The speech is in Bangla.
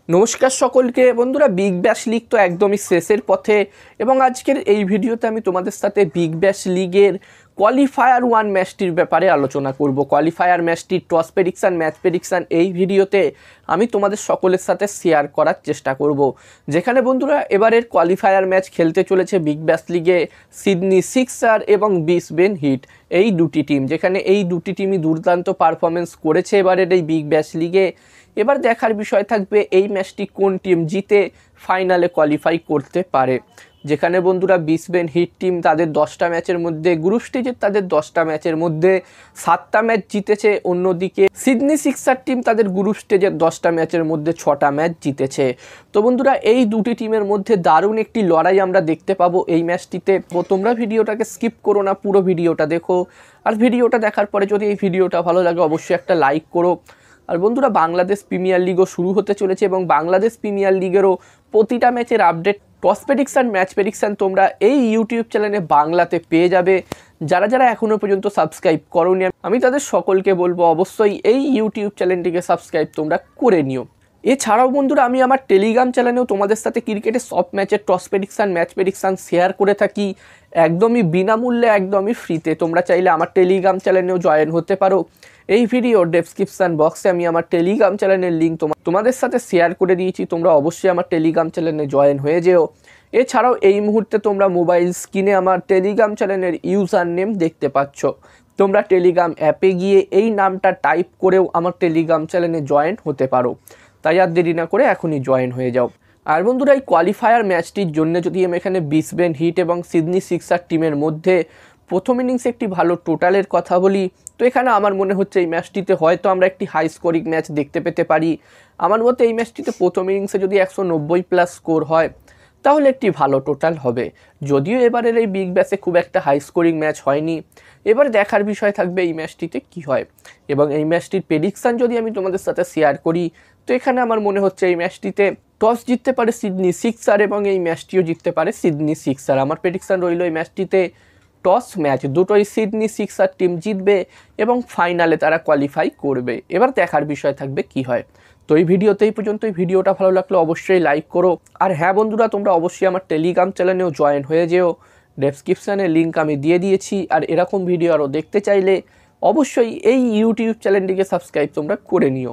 নমস্কার সকলকে বন্ধুরা, বিগ ব্যাশ লিগ তো একদমই শেষের পথে এবং আজকের এই ভিডিওতে আমি তোমাদের সাথে বিগ ব্যাশ লিগের কোয়ালিফায়ার ওয়ান ম্যাচটির ব্যাপারে আলোচনা করব। কোয়ালিফায়ার ম্যাচটির টস প্রেডিকশান, ম্যাচ প্রেডিকশান এই ভিডিওতে আমি তোমাদের সকলের সাথে শেয়ার করার চেষ্টা করব। যেখানে বন্ধুরা এবারের কোয়ালিফায়ার ম্যাচ খেলতে চলেছে বিগ ব্যাশ লিগে সিডনি সিক্সার এবং ব্রিসবেন হিট, এই দুটি টিম। যেখানে এই দুটি টিমই দুর্দান্ত পারফরমেন্স করেছে এবারের এই বিগ ব্যাশ লিগে। এবার দেখার বিষয় থাকবে এই ম্যাচটি কোন টিম জিতে ফাইনালে কোয়ালিফাই করতে পারে। যেখানে বন্ধুরা ব্রিসবেন হিট টিম তাদের 10টা ম্যাচের মধ্যে গ্রুপ স্টেজের তাদের 10টা ম্যাচের মধ্যে 7টা ম্যাচ জিতেছে, অন্যদিকে সিডনি সিক্সার টিম তাদের গ্রুপ স্টেজের 10টা ম্যাচের মধ্যে 6টা ম্যাচ জিতেছে। তো বন্ধুরা এই দুটি টিমের মধ্যে দারুণ একটি লড়াই আমরা দেখতে পাবো এই ম্যাচটিতে। তো তোমরা ভিডিওটাকে স্কিপ করো না, পুরো ভিডিওটা দেখো। আর ভিডিওটা দেখার পরে যদি এই ভিডিওটা ভালো লাগে অবশ্যই একটা লাইক করো। আর বন্ধুরা বাংলাদেশ প্রিমিয়ার লিগও শুরু হতে চলেছে এবং বাংলাদেশ প্রিমিয়ার লিগেরও প্রতিটা ম্যাচের update, toss prediction, match prediction তোমরা এই ইউটিউব চ্যানেলে বাংলাতে পেয়ে যাবে। যারা যারা এখনও পর্যন্ত সাবস্ক্রাইব করোনি আমি তাদের সকলকে বলবো অবশ্যই এই ইউটিউব চ্যানেলটিকে সাবস্ক্রাইব তোমরা করে নিও। এছাড়াও বন্ধুরা আমি আমার টেলিগ্রাম চ্যানেলেও তোমাদের সাথে ক্রিকেটের সব ম্যাচের toss prediction, match prediction share করে থাকি একদমই বিনামূল্যে, একদমই ফ্রিতে। তোমরা চাইলে আমার টেলিগ্রাম চ্যানেলেও জয়েন হতে পারো। এই ভিডিওর ডেসক্রিপশান বক্সে আমি আমার টেলিগ্রাম চ্যানেলের লিঙ্ক তোমাদের সাথে শেয়ার করে দিয়েছি, তোমরা অবশ্যই আমার টেলিগ্রাম চ্যানেলে জয়েন হয়ে যেও। এছাড়াও এই মুহূর্তে তোমরা মোবাইল স্ক্রিনে আমার টেলিগ্রাম চ্যানেলের ইউজার নেম দেখতে পাচ্ছ। তোমরা টেলিগ্রাম অ্যাপে গিয়ে এই নামটা টাইপ করেও আমার টেলিগ্রাম চ্যানেলে জয়েন হতে পারো। তাই আর দেরি না করে এখনই জয়েন হয়ে যাও। আর বন্ধুরা এই কোয়ালিফায়ার ম্যাচটির জন্য যদি আমি এখানে ব্রিসবেন হিট এবং সিডনি সিক্সার টিমের মধ্যে প্রথম ইনিংসে একটি ভালো টোটালের কথা বলি, তো এখানে আমার মনে হচ্ছে এই ম্যাচটিতে হয়তো আমরা একটি হাই স্কোরিং ম্যাচ দেখতে পেতে পারি। আমার মতে এই ম্যাচটিতে প্রথম ইনিংসে যদি 190+ স্কোর হয় তাহলে একটি ভালো টোটাল হবে। যদিও এবারের এই বিগ ব্যাশে খুব একটা হাই স্কোরিং ম্যাচ হয়নি। এবার দেখার বিষয় থাকবে এই ম্যাচটিতে কি হয়। এবং এই ম্যাচটির প্রেডিকশান যদি আমি তোমাদের সাথে শেয়ার করি, তো এখানে আমার মনে হচ্ছে এই ম্যাচটিতে টস জিততে পারে সিডনি সিক্সার এবং এই ম্যাচটিও জিততে পারে সিডনি সিক্সার। আমার প্রেডিকশান রইল এই ম্যাচটিতে টস ম্যাচ দুটোই সিডনি সিক্সার টিম জিতবে এবং ফাইনালে তারা কোয়ালিফাই করবে। এবার দেখার বিষয় থাকবে কি হয়। তো এই ভিডিওতে এই পর্যন্ত। এই ভিডিওটা ভালো লাগলে অবশ্যই লাইক করো। আর হ্যাঁ বন্ধুরা, তোমরা অবশ্যই আমার টেলিগ্রাম চ্যানেলেও জয়েন হয়ে যেও। ডেসক্রিপশানে লিঙ্ক আমি দিয়ে দিয়েছি। আর এরকম ভিডিও আরও দেখতে চাইলে অবশ্যই এই ইউটিউব চ্যানেলটিকে সাবস্ক্রাইব তোমরা করে নিও।